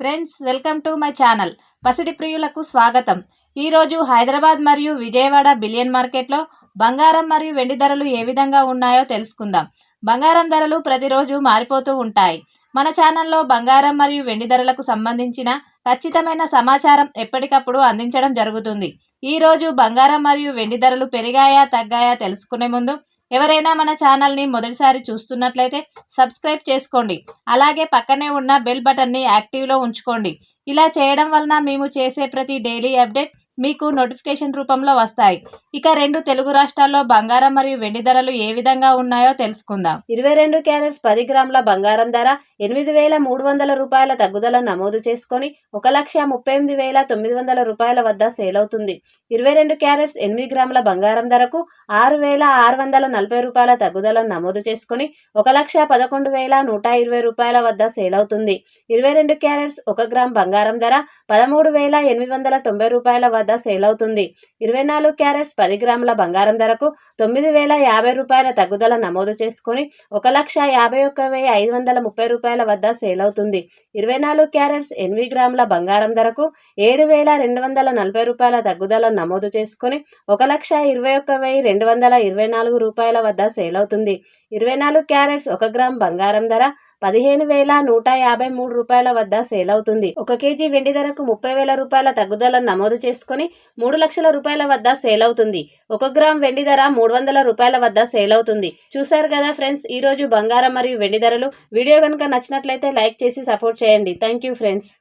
Friends, welcome to my channel. పసిడి ప్రియులకు స్వాగతం. ఈరోజు హైదరాబాద్ మరియు విజయవాడ బిలియన్ మార్కెట్లో బంగారం మరియు వెండి ధరలు ఏ విధంగా ఉన్నాయో తెలుసుకుందాం. బంగారం ధరలు ప్రతిరోజు మారిపోతూ ఉంటాయి. మన ఛానల్లో బంగారం మరియు వెండి ధరలకు సంబంధించిన ఖచ్చితమైన సమాచారం ఎప్పటికప్పుడు అందించడం జరుగుతుంది. ఈరోజు బంగారం మరియు వెండి ధరలు పెరిగాయా తగ్గాయా తెలుసుకునే ముందు ఎవరైనా మన ఛానల్ని మొదటిసారి చూస్తున్నట్లయితే సబ్స్క్రైబ్ చేసుకోండి. అలాగే పక్కనే ఉన్న బెల్ బటన్ని యాక్టివ్లో ఉంచుకోండి. ఇలా చేయడం వలన మేము చేసే ప్రతి డైలీ అప్డేట్ మీకు నోటిఫికేషన్ రూపంలో వస్తాయి. ఇక రెండు తెలుగు రాష్ట్రాల్లో బంగారం మరియు వెండి ధరలు ఏ విధంగా ఉన్నాయో తెలుసుకుందాం. 22 క్యారెట్స్ 10 గ్రాముల బంగారం ధర 8,300 రూపాయల తగ్గుదల నమోదు చేసుకొని 1,38,900 రూపాయల వద్ద సేల్ అవుతుంది. 22 క్యారెట్స్ 8 గ్రాముల బంగారం ధరకు 6,640 రూపాయల తగ్గుదల నమోదు చేసుకొని 1,11,120 రూపాయల వద్ద సేల్ అవుతుంది. 22 క్యారెట్స్ 1 గ్రామ్ బంగారం ధర 13,890 రూపాయల వద్ద సేల్ అవుతుంది. 24 క్యారెట్స్ 10 గ్రాముల బంగారం ధరకు 9,050 రూపాయల తగ్గుదల నమోదు చేసుకుని 1,51,530 రూపాయల వద్ద సేల్ అవుతుంది. 24 క్యారెట్స్ 8 గ్రాముల బంగారం ధరకు 7,240 రూపాయల తగ్గుదల నమోదు చేసుకుని 1,21,224 రూపాయల వద్ద సేల్ అవుతుంది. 24 క్యారెట్స్ 1 గ్రామ్ బంగారం ధర 15,153 రూపాయల వద్ద సేల్ అవుతుంది. 1 కేజీ వెండి ధరకు 30,000 రూపాయల తగ్గుదల నమోదు చేసుకుని 3 లక్షల రూపాయల వద్ద సేల్ అవుతుంది. 1 గ్రామ్ వెండి ధర 300 రూపాయల వద్ద సేల్ అవుతుంది. చూశారు కదా ఫ్రెండ్స్, ఈ రోజు బంగారం మరియు వెండి ధరలు. వీడియో కనుక నచ్చినట్లయితే లైక్ చేసి సపోర్ట్ చేయండి. Thank you friends.